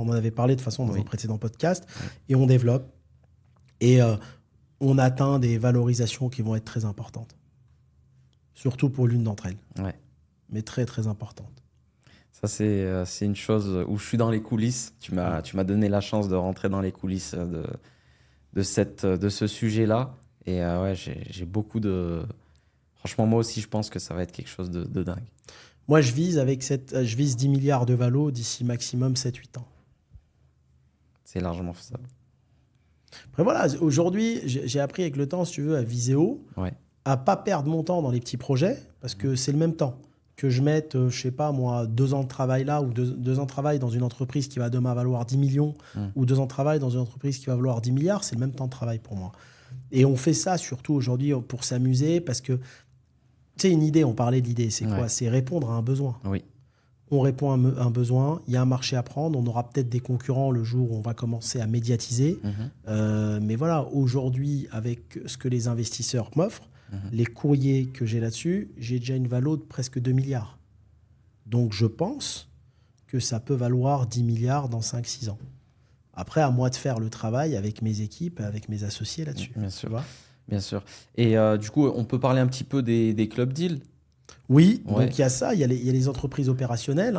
On en avait parlé de façon dans un précédent podcast. Et on développe. Et on atteint des valorisations qui vont être très importantes. Surtout pour l'une d'entre elles. Ouais. Mais très, très importantes. Ça, c'est une chose où je suis dans les coulisses. Tu m'as donné la chance de rentrer dans les coulisses de ce sujet-là. Et ouais, j'ai beaucoup de... Franchement, moi aussi, je pense que ça va être quelque chose de dingue. Moi, je vise 10 milliards de valo d'ici maximum 7-8 ans. C'est largement faisable. Après, voilà, aujourd'hui, j'ai appris avec le temps, si tu veux, à viser haut, à pas perdre mon temps dans les petits projets, parce que c'est le même temps. Que je mette, je sais pas moi, 2 ans de travail là, ou 2 ans de travail dans une entreprise qui va demain valoir 10 millions, ou 2 ans de travail dans une entreprise qui va valoir 10 milliards, c'est le même temps de travail pour moi. Et on fait ça surtout aujourd'hui pour s'amuser, parce que, tu sais, une idée, on parlait de l'idée, c'est quoi? C'est répondre à un besoin. Oui. On répond à un besoin, il y a un marché à prendre, on aura peut-être des concurrents le jour où on va commencer à médiatiser. Mais voilà, aujourd'hui, avec ce que les investisseurs m'offrent, les courriers que j'ai là-dessus, j'ai déjà une valo de presque 2 milliards. Donc je pense que ça peut valoir 10 milliards dans 5-6 ans. Après, à moi de faire le travail avec mes équipes, avec mes associés là-dessus. Bien sûr. Bien sûr. Et du coup, on peut parler un petit peu des club deals? Oui, donc il y a ça, il y a les entreprises opérationnelles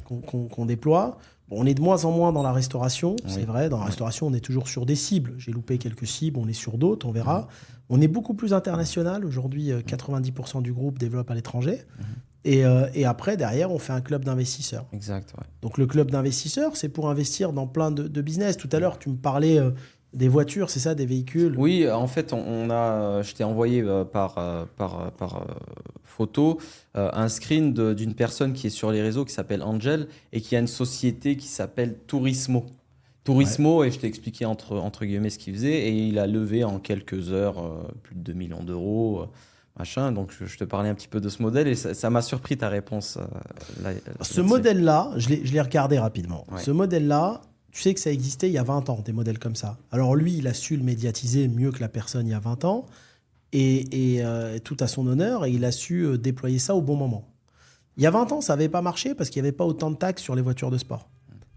qu'on déploie. Bon, on est de moins en moins dans la restauration, c'est vrai. Dans la restauration, on est toujours sur des cibles. J'ai loupé quelques cibles, on est sur d'autres, on verra. On est beaucoup plus international. Aujourd'hui, 90% du groupe développe à l'étranger. Et après, derrière, on fait un club d'investisseurs. Exact, ouais. Donc le club d'investisseurs, c'est pour investir dans plein de business. Tout à l'heure, tu me parlais... des voitures, c'est ça, des véhicules? Oui, en fait, je t'ai envoyé par photo un screen d'une personne qui est sur les réseaux qui s'appelle Angel et qui a une société qui s'appelle Turismo. Et je t'ai expliqué entre guillemets ce qu'il faisait et il a levé en quelques heures plus de 2 millions d'euros. Machin. Donc je te parlais un petit peu de ce modèle et ça m'a surpris ta réponse. Ce modèle-là, je l'ai regardé rapidement. Ce modèle-là, tu sais que ça existait il y a 20 ans, des modèles comme ça. Alors lui, il a su le médiatiser mieux que la personne il y a 20 ans, et tout à son honneur, et il a su déployer ça au bon moment. Il y a 20 ans, ça n'avait pas marché parce qu'il n'y avait pas autant de taxes sur les voitures de sport.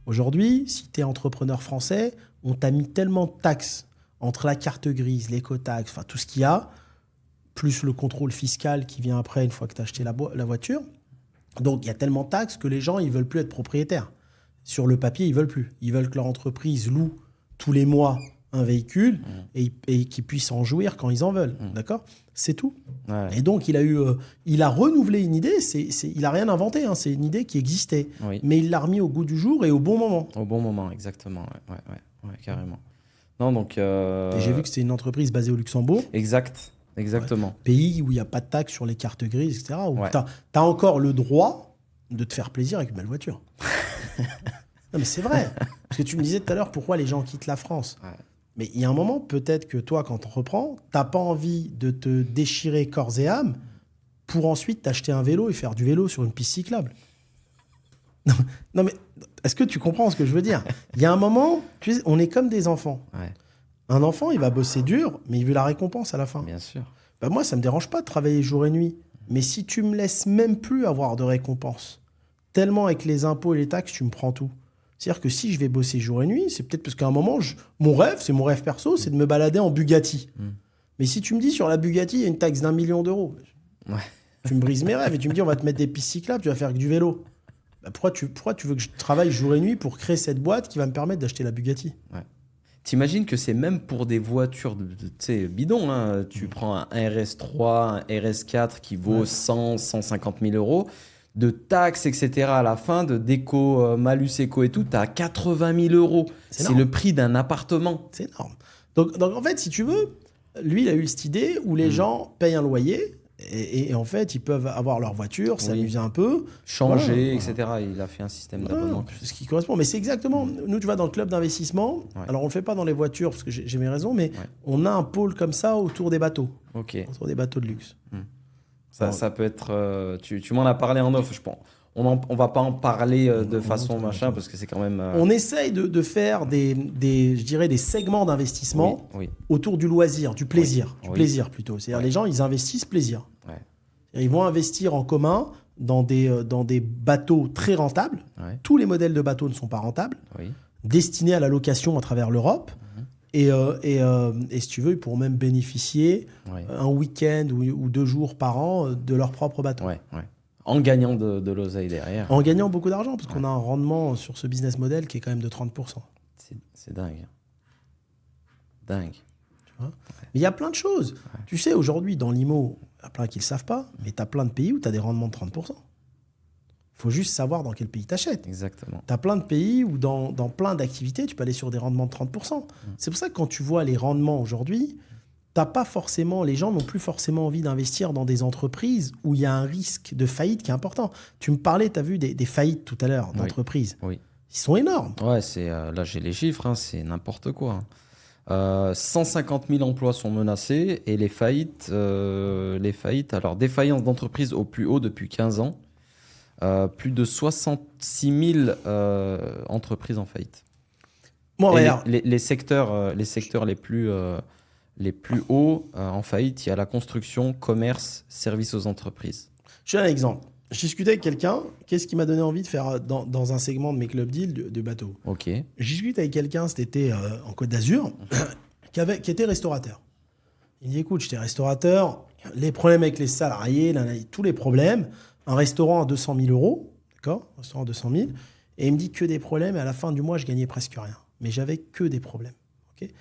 Aujourd'hui, si tu es entrepreneur français, on t'a mis tellement de taxes entre la carte grise, l'écotaxe, enfin tout ce qu'il y a, plus le contrôle fiscal qui vient après une fois que tu as acheté la voiture. Donc il y a tellement de taxes que les gens, ils ne veulent plus être propriétaires. Sur le papier, ils veulent plus. Ils veulent que leur entreprise loue tous les mois un véhicule et qu'ils puissent en jouir quand ils en veulent. D'accord ? C'est tout. Ouais. Et donc, il a renouvelé une idée. Il n'a rien inventé. Hein. C'est une idée qui existait. Oui. Mais il l'a remis au goût du jour et au bon moment. Au bon moment, exactement. Ouais, carrément. Non, donc, et j'ai vu que c'était une entreprise basée au Luxembourg. Exactement. Ouais. Pays où il n'y a pas de taxes sur les cartes grises, etc. Où tu as encore le droit de te faire plaisir avec une belle voiture. Non, mais c'est vrai. Parce que tu me disais tout à l'heure pourquoi les gens quittent la France. Ouais. Mais il y a un moment, peut-être que toi, quand tu reprends, tu n'as pas envie de te déchirer corps et âme pour ensuite t'acheter un vélo et faire du vélo sur une piste cyclable. Non, mais est-ce que tu comprends ce que je veux dire? Il y a un moment, tu sais, on est comme des enfants. Ouais. Un enfant, il va bosser dur, mais il veut la récompense à la fin. Bien sûr. Ben moi, ça ne me dérange pas de travailler jour et nuit. Mais si tu me laisses même plus avoir de récompense, tellement avec les impôts et les taxes, tu me prends tout. C'est-à-dire que si je vais bosser jour et nuit, c'est peut-être parce qu'à un moment, mon rêve perso, c'est de me balader en Bugatti. Mais si tu me dis sur la Bugatti, il y a une taxe d'1 million d'euros, tu me brises mes rêves et tu me dis on va te mettre des pistes cyclables, tu vas faire que du vélo. Bah pourquoi tu veux que je travaille jour et nuit pour créer cette boîte qui va me permettre d'acheter la Bugatti? T'imagines que c'est même pour des voitures bidons. Hein. Tu prends un RS3, un RS4 qui vaut 100, 150 000 euros. De taxes, etc. à la fin, de déco, malus éco et tout, tu as 80 000 euros. C'est le prix d'un appartement. C'est énorme. Donc, en fait, si tu veux, lui, il a eu cette idée où les gens payent un loyer et en fait, ils peuvent avoir leur voiture, s'amuser un peu. Changer, etc. Il a fait un système d'abonnement. C'est ce qui correspond. Mais c'est exactement... Nous, tu vois, dans le club d'investissement, alors on ne le fait pas dans les voitures parce que j'ai mes raisons, mais on a un pôle comme ça autour des bateaux. Autour des bateaux de luxe. Ça peut être... tu m'en as parlé en off, je pense. On va pas en parler de façon machin parce que c'est quand même... On essaye de faire je dirais des segments d'investissement autour du loisir, du plaisir. Du plaisir plutôt. C'est-à-dire les gens, ils investissent plaisir. Ils vont investir en commun dans des bateaux très rentables. Tous les modèles de bateaux ne sont pas rentables. destinés à la location à travers l'Europe. Et si tu veux, ils pourront même bénéficier un week-end ou 2 jours par an de leur propre bateau. En gagnant de l'oseille derrière. En gagnant beaucoup d'argent, parce qu'on a un rendement sur ce business model qui est quand même de 30%. C'est dingue. Dingue. Tu vois, mais il y a plein de choses. Tu sais, aujourd'hui, dans l'IMO, il y a plein qui ne le savent pas, mais tu as plein de pays où tu as des rendements de 30%. Il faut juste savoir dans quel pays tu achètes. Exactement. Tu as plein de pays où dans plein d'activités, tu peux aller sur des rendements de 30%. C'est pour ça que quand tu vois les rendements aujourd'hui, les gens n'ont plus forcément envie d'investir dans des entreprises où il y a un risque de faillite qui est important. Tu me parlais, tu as vu des faillites tout à l'heure d'entreprises. Oui. Ils sont énormes. Ouais, là j'ai les chiffres, c'est n'importe quoi. 150 000 emplois sont menacés et les faillites, alors défaillance d'entreprise au plus haut depuis 15 ans. Plus de 66 000 entreprises en faillite. Les secteurs les plus hauts en faillite, il y a la construction, commerce, services aux entreprises. Je donne un exemple. Je discutais avec quelqu'un, qu'est-ce qui m'a donné envie de faire dans un segment de mes club deals de bateau. Ok. Je discutais avec quelqu'un, cet été en Côte d'Azur, qui était restaurateur. Il me dit, écoute, j'étais restaurateur, les problèmes avec les salariés, tous les problèmes, un restaurant à 200 000 euros, d'accord, un restaurant à 200 000, et il me dit que des problèmes, et à la fin du mois, je gagnais presque rien. Mais j'avais que des problèmes. Okay,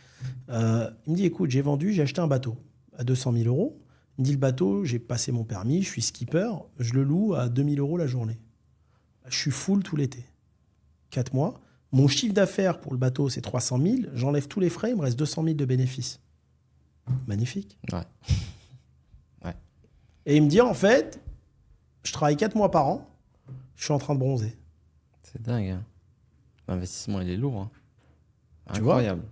il me dit, écoute, j'ai acheté un bateau à 200 000 euros. Il me dit, le bateau, j'ai passé mon permis, je suis skipper, je le loue à 2 000 euros la journée. Je suis full tout l'été. 4 mois. Mon chiffre d'affaires pour le bateau, c'est 300 000. J'enlève tous les frais, il me reste 200 000 de bénéfices. Magnifique. Ouais. Et il me dit, en fait, je travaille 4 mois par an, je suis en train de bronzer. C'est dingue. Hein. L'investissement, il est lourd. Hein. Incroyable.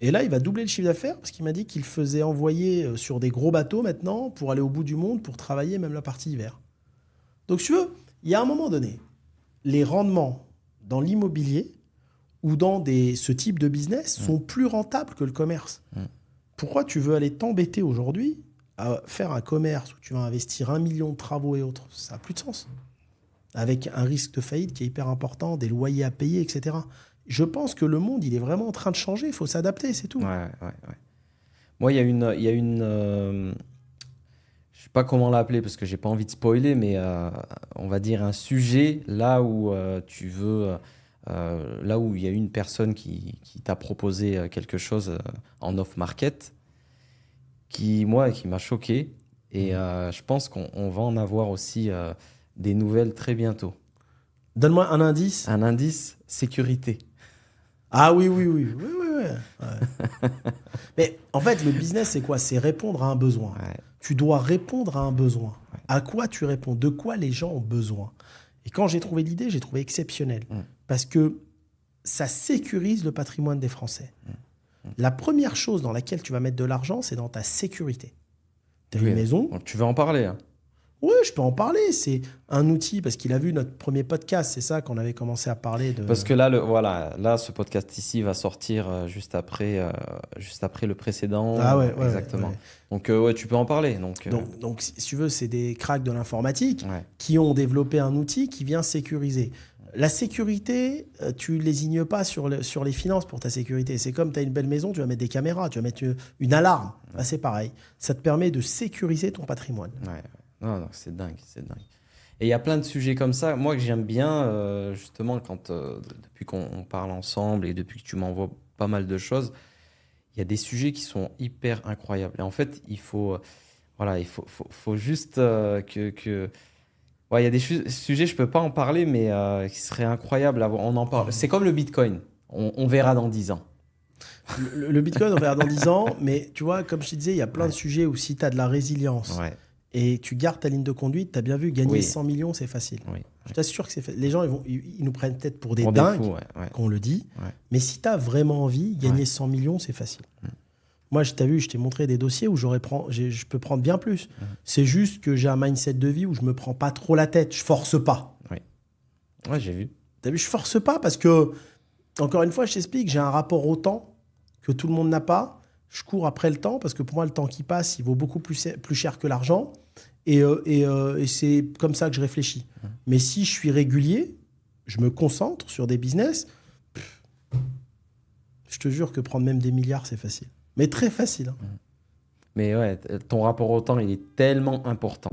Et là, il va doubler le chiffre d'affaires parce qu'il m'a dit qu'il faisait envoyer sur des gros bateaux maintenant pour aller au bout du monde, pour travailler même la partie hiver. Donc, si tu veux, il y a un moment donné, les rendements dans l'immobilier ou dans ce type de business sont plus rentables que le commerce. Pourquoi tu veux aller t'embêter aujourd'hui à faire un commerce où tu vas investir 1 million de travaux et autres? Ça n'a plus de sens. Avec un risque de faillite qui est hyper important, des loyers à payer, etc. Je pense que le monde, il est vraiment en train de changer. Il faut s'adapter, c'est tout. Ouais. Moi, il y a une je sais pas comment l'appeler parce que j'ai pas envie de spoiler, mais on va dire un sujet là où tu veux, là où il y a une personne qui t'a proposé quelque chose en off-market, qui m'a choqué. Et je pense qu'on va en avoir aussi des nouvelles très bientôt. Donne-moi un indice. Un indice, sécurité. Ah oui. Ouais. Mais en fait, le business, c'est quoi? C'est répondre à un besoin. Ouais. Tu dois répondre à un besoin. Ouais. À quoi tu réponds? De quoi les gens ont besoin? Et quand j'ai trouvé l'idée, j'ai trouvé exceptionnel. Parce que ça sécurise le patrimoine des Français. La première chose dans laquelle tu vas mettre de l'argent, c'est dans ta sécurité. Tu as une maison. Donc, tu veux en parler hein? Oui, je peux en parler. C'est un outil, parce qu'il a vu notre premier podcast, c'est ça qu'on avait commencé à parler de... Parce que là, ce podcast ici va sortir juste après le précédent. Ah ouais, exactement. Ouais. Donc, tu peux en parler. Donc, si tu veux, c'est des cracks de l'informatique qui ont développé un outil qui vient sécuriser. La sécurité, tu ne lésignes pas sur les finances pour ta sécurité. C'est comme tu as une belle maison, tu vas mettre des caméras, tu vas mettre une alarme. Là, c'est pareil. Ça te permet de sécuriser ton patrimoine. Ouais. Non, c'est dingue. Et il y a plein de sujets comme ça. Moi, que j'aime bien, justement, depuis qu'on parle ensemble et depuis que tu m'envoies pas mal de choses, il y a des sujets qui sont hyper incroyables. Et en fait, il faut juste que... Ouais, il y a des sujets, je peux pas en parler, mais qui seraient incroyables. On en parle. C'est comme le Bitcoin. On verra dans 10 ans. Le Bitcoin, on verra dans 10 ans. Mais tu vois, comme je te disais, il y a plein de sujets où si tu as de la résilience... Et tu gardes ta ligne de conduite, tu as bien vu, gagner 100 millions, c'est facile. Je t'assure que c'est facile. Les gens, ils nous prennent peut-être pour des dingues, qu'on le dit. Mais si tu as vraiment envie, gagner 100 millions, c'est facile. Moi, je t'ai montré des dossiers où je peux prendre bien plus. C'est juste que j'ai un mindset de vie où je me prends pas trop la tête. Je force pas. Ouais, j'ai vu. Tu as vu, je force pas parce que, encore une fois, je t'explique, j'ai un rapport au temps que tout le monde n'a pas. Je cours après le temps parce que pour moi, le temps qui passe, il vaut beaucoup plus cher que l'argent. Et c'est comme ça que je réfléchis. Mais si je suis régulier, je me concentre sur des business, te jure que prendre même des milliards, c'est facile. Mais très facile. Hein. Mais ouais, ton rapport au temps, il est tellement important.